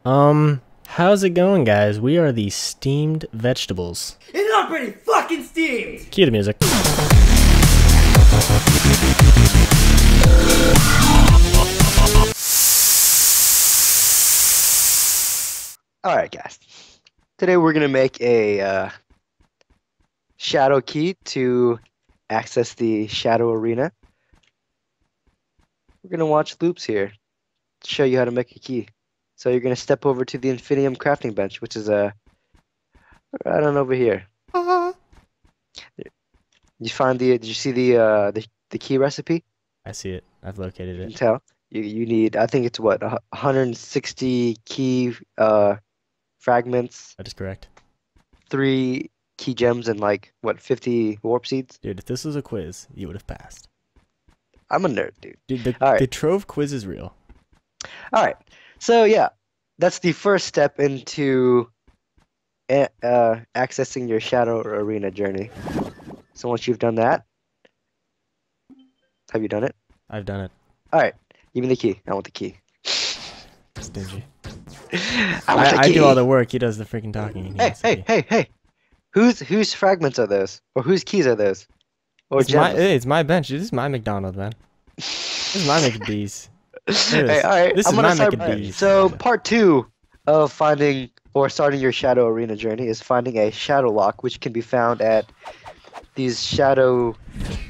How's it going, guys? We are the Steamed Vegetables. It's already fucking steamed! Cue the music. Alright guys, today we're going to make a shadow key to access the shadow arena. We're going to watch loops here to show you how to make a key. So you're going to step over to the Infinium crafting bench, which is right on over here. You find did you see the key recipe? I see it. I've located You it. can tell. You need, I think it's what, 160 key fragments. That is correct. 3 key gems and like what, 50 warp seeds? Dude, if this was a quiz, you would have passed. I'm a nerd, dude. Dude, the Alright. Trove quiz is real. Alright. So yeah, that's the first step into accessing your shadow arena journey. So once you've done that, have you done it? I've done it. Alright, give me the key. I want the key. Stingy. I want the I key. do all the work. He does the freaking talking. And he gets the key. Hey. Whose fragments are those? Or whose keys are those? Or gems? It's my bench. This is my McDonald's, man. This is my McDee's. Hey, alright, This I'm is gonna my start. McDee's. So part 2 of finding or starting your shadow arena journey is finding a shadow lock, which can be found at these shadow,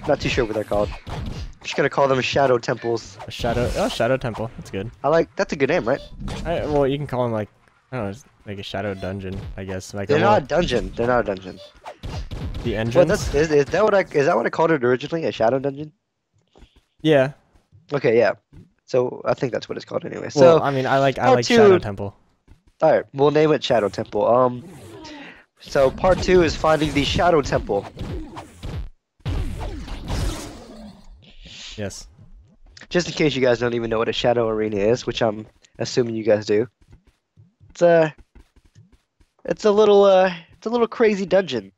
not too sure what they're called. I'm just gonna call them shadow temples. A shadow temple. That's good. That's a good name, right? Well, you can call them like, I don't know, it's like a shadow dungeon, I guess. Like They're not a dungeon. They're not a dungeon. The engines. Well, is that what I called it originally? A shadow dungeon? Yeah. Okay, yeah. So I think that's what it's called anyway. Well, So I mean, I like part 2 shadow temple. all right, we'll name it Shadow Temple. So part 2 is finding the Shadow Temple. Yes. Just in case you guys don't even know what a Shadow Arena is, which I'm assuming you guys do. It's a little crazy dungeon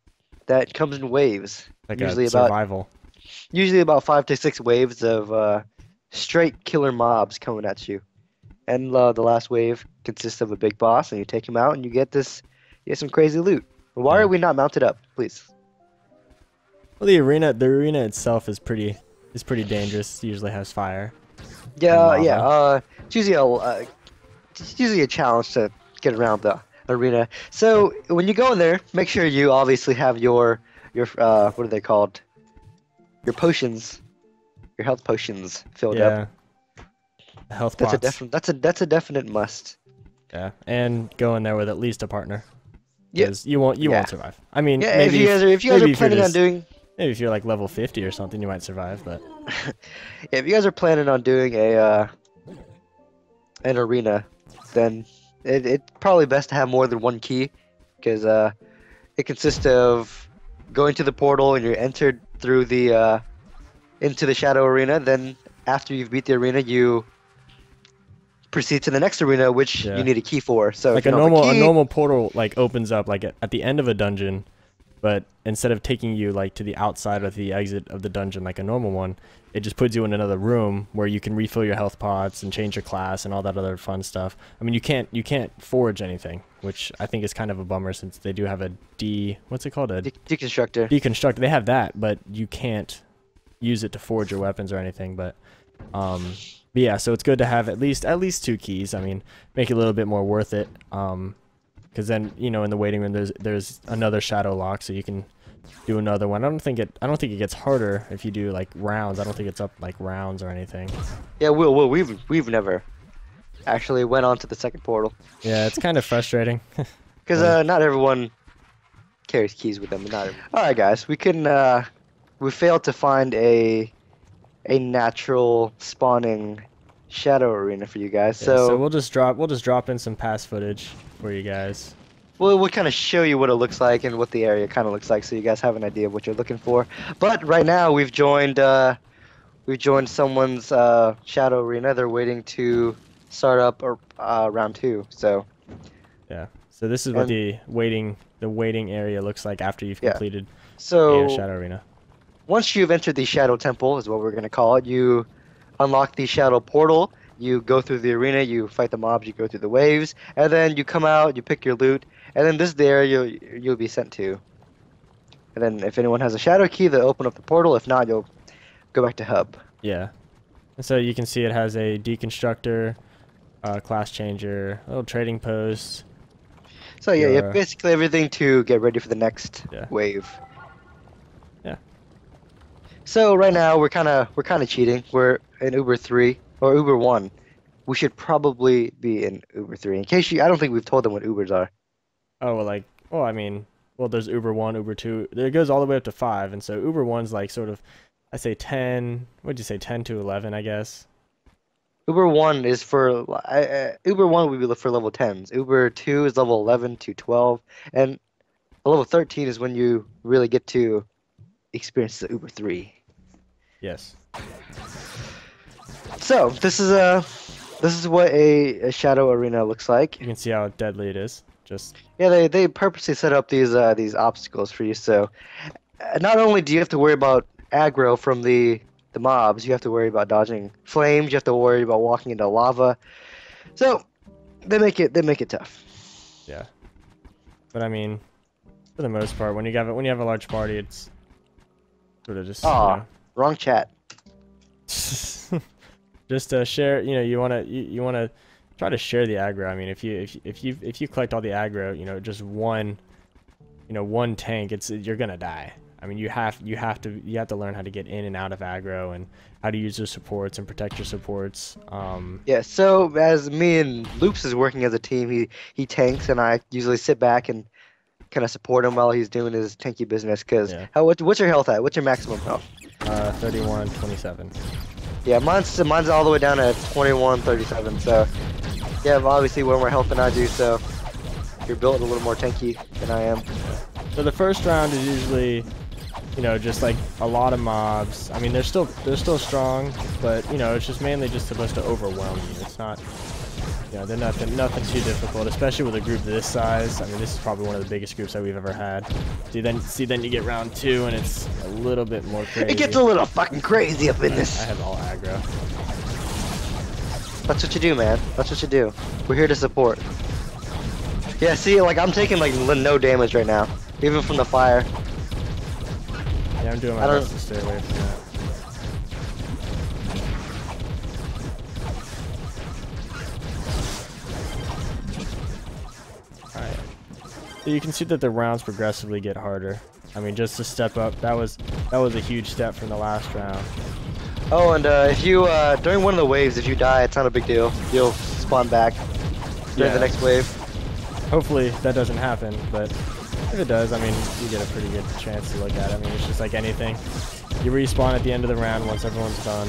that comes in waves. Like Usually a about survival. 5 to 6 waves of straight killer mobs coming at you. And the last wave consists of a big boss, and you take him out, and you get some crazy loot. Why are we not mounted up, please? Well, the arena itself is pretty dangerous. It usually has fire. Yeah, and yeah. lava. It's usually a challenge to get around the arena. So when you go in there, make sure you obviously have your what are they called? Your potions, your health potions filled up. Yeah. The health That's pots. a definite must. Yeah, and go in there with at least a partner. Yeah. Because you won't survive. I mean, Yeah, maybe if you guys are planning on doing, maybe if you're like level 50 or something, you might survive. But if you guys are planning on doing an arena, then it's probably best to have more than one key, because it consists of going to the portal and you're entered through the into the shadow arena. Then after you've beat the arena, you proceed to the next arena, which you need a key for. So like if a you don't have normal key, normal portal like opens up like at the end of a dungeon, but instead of taking you like to the outside of the exit of the dungeon like a normal one, it just puts you in another room where you can refill your health pots and change your class and all that other fun stuff. I mean, you can't forge anything, which I think is kind of a bummer since they do have a what's it called, a deconstructor. deconstructor. They have that, but you can't use it to forge your weapons or anything. But yeah, so it's good to have at least 2 keys. I mean, make it a little bit more worth it. Because then, you know, in the waiting room there's another shadow lock, so you can do another one. I don't think it gets harder if you do like rounds. I don't think it's up like rounds or anything. Yeah, we've never actually went on to the second portal. Yeah, it's kind of frustrating. Because not everyone carries keys with them. All right, guys, we failed to find a natural spawning shadow arena for you guys. Yeah, so so we'll just drop in some past footage for you guys. we'll kind of show you what it looks like and what the area kind of looks like, so you guys have an idea of what you're looking for. But right now we've joined someone's shadow arena. They're waiting to start up round 2. So yeah. So this is what the waiting area looks like after you've completed a shadow arena. Once you've entered the Shadow Temple, is what we're going to call it, you unlock the Shadow Portal, you go through the arena, you fight the mobs, you go through the waves, and then you come out, you pick your loot, and then this is the area you'll be sent to. And then if anyone has a shadow key, they'll open up the portal. If not, you'll go back to hub. Yeah. And so you can see it has a deconstructor, class changer, a little trading post. So yeah, you have basically everything to get ready for the next wave. Yeah. So right now we're kind of cheating. We're in Uber 3 or Uber 1. We should probably be in Uber 3. In case I don't think we've told them what Ubers are. Oh, well, like, well, I mean, well, there's Uber 1, Uber 2. It goes all the way up to 5, and so Uber 1's like sort of, I say 10. What'd you say, 10 to 11, I guess. Uber 1 is for Uber 1 would be for level 10s. Uber 2 is level 11 to 12, and level 13 is when you really get to experience the Uber 3. Yes. So this is what a shadow arena looks like. You can see how deadly it is. Just yeah, they purposely set up these obstacles for you. So not only do you have to worry about aggro from the mobs, you have to worry about dodging flames. You have to worry about walking into lava. So they make it tough. Yeah. But I mean, for the most part, when you have a large party, it's sort of just wrong chat. Just share. You know, you wanna try to share the aggro. I mean, if you collect all the aggro, you know, just one tank, you're gonna die. I mean, you have to learn how to get in and out of aggro and how to use your supports and protect your supports. Yeah. So as me and Loops is working as a team, he tanks, and I usually sit back and kind of support him while he's doing his tanky business. Cause what's your health at? What's your maximum health? 31-27. Yeah, mine's all the way down at 21-37. So you have obviously way more health than I do. So you're built a little more tanky than I am. So the first round is usually, you know, just like a lot of mobs. I mean, they're still strong, but you know, it's just mainly just supposed to overwhelm you. It's not, you know, they're nothing too difficult, especially with a group this size. I mean, this is probably one of the biggest groups that we've ever had. Then you get round 2, and it's a little bit more crazy. It gets a little fucking crazy up in this. I have all aggro. That's what you do, man. That's what you do. We're here to support. Yeah, see, like I'm taking like no damage right now, even from the fire. Yeah, I'm doing my best to stay away from that. Alright. So you can see that the rounds progressively get harder. I mean, just to step up, that was a huge step from the last round. Oh, and if you during one of the waves, if you die, it's not a big deal. You'll spawn back during the next wave. Hopefully that doesn't happen, but if it does, I mean, you get a pretty good chance to look at it. I mean, it's just like anything. You respawn at the end of the round once everyone's done,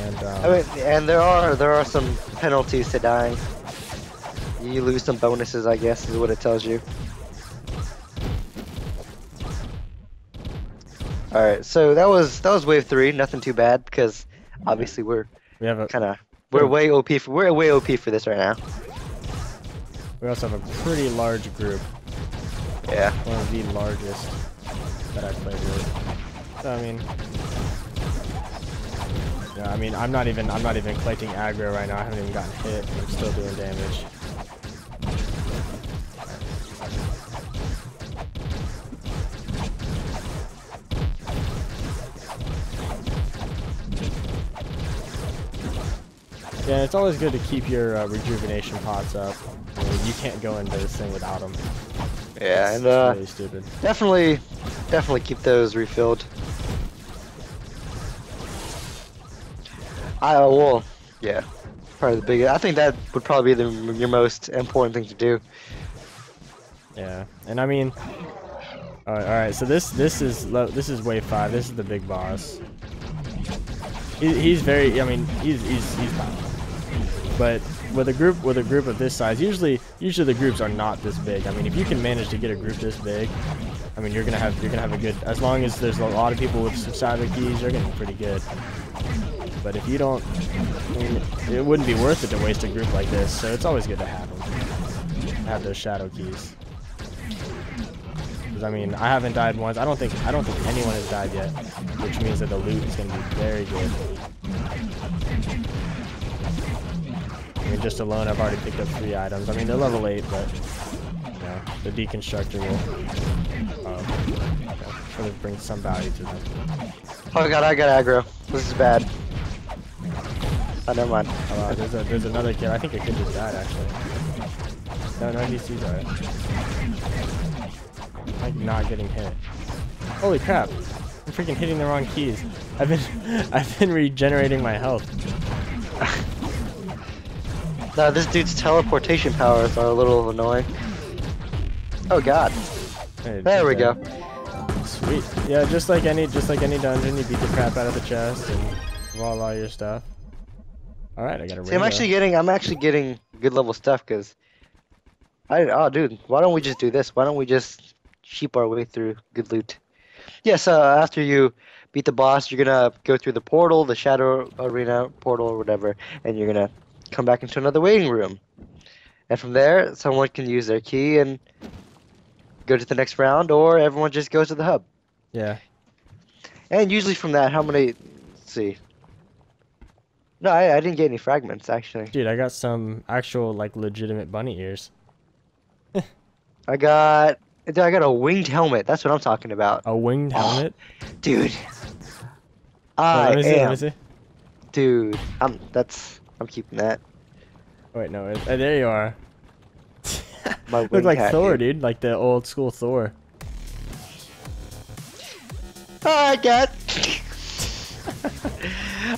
and I mean, and there are some penalties to dying. You lose some bonuses, I guess, is what it tells you. All right, so that was wave 3. Nothing too bad because obviously we're way OP for this right now. We also have a pretty large group. Yeah. One of the largest that I've played with. So I mean, yeah, I mean, I'm not even collecting aggro right now. I haven't even gotten hit. I'm still doing damage. Yeah, it's always good to keep your rejuvenation pots up. I mean, you can't go into this thing without them. Yeah, and really stupid. Definitely keep those refilled. Yeah, probably the biggest. I think that would probably be your most important thing to do. Yeah, and I mean, all right. So this is wave 5. This is the big boss. He's very. I mean, he's powerful. But with a group of this size, usually the groups are not this big. I mean, if you can manage to get a group this big, I mean, you're gonna have a good. As long as there's a lot of people with some shadow keys, you're getting pretty good. But if you don't, I mean, it wouldn't be worth it to waste a group like this. So it's always good to have them, have those shadow keys. Because I mean, I haven't died once. I don't think anyone has died yet, which means that the loot is gonna be very good. I mean, just alone, I've already picked up 3 items. I mean, they're level 8, but you know, the deconstructor will sort of bring some value to them. Oh god, I got aggro. This is bad. Oh, never mind. Oh, wow, there's another kid. I think a kid just died, actually. No, he's alright. Like, not getting hit. Holy crap. I'm freaking hitting the wrong keys. I've been regenerating my health. No, this dude's teleportation powers are a little annoying. Oh god. Hey, there we go. Sweet. Yeah, just like any dungeon, you beat the crap out of the chest and voila your stuff. All right, I got a See, I'm actually getting good level stuff because oh dude, why don't we just do this? Why don't we just sheep our way through good loot? Yes, after you beat the boss, you're gonna go through the portal, the Shadow Arena portal or whatever, and you're gonna come back into another waiting room. And from there, someone can use their key and go to the next round, or everyone just goes to the hub. Yeah. And usually from that, how many? Let's see. No, I didn't get any fragments actually. Dude, I got some actual like legitimate bunny ears. I got a winged helmet. That's what I'm talking about. A winged helmet? Dude. Let me see. Dude, I'm keeping that. Wait, no, there you are. My Look like hat, Thor, dude, like the old school Thor. Alright, guys.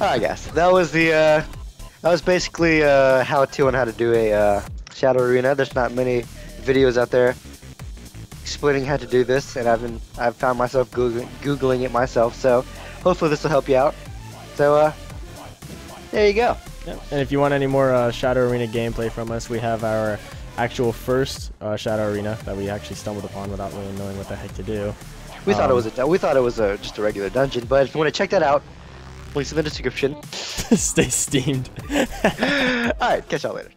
Alright, guys. That was basically how-to on how to do a Shadow Arena. There's not many videos out there explaining how to do this, and I've found myself googling it myself. So hopefully this will help you out. So there you go. Yeah. And if you want any more Shadow Arena gameplay from us, we have our actual first Shadow Arena that we actually stumbled upon without really knowing what the heck to do. We thought it was just a regular dungeon, but if you want to check that out, links in the description. Stay steamed. Alright, catch y'all later.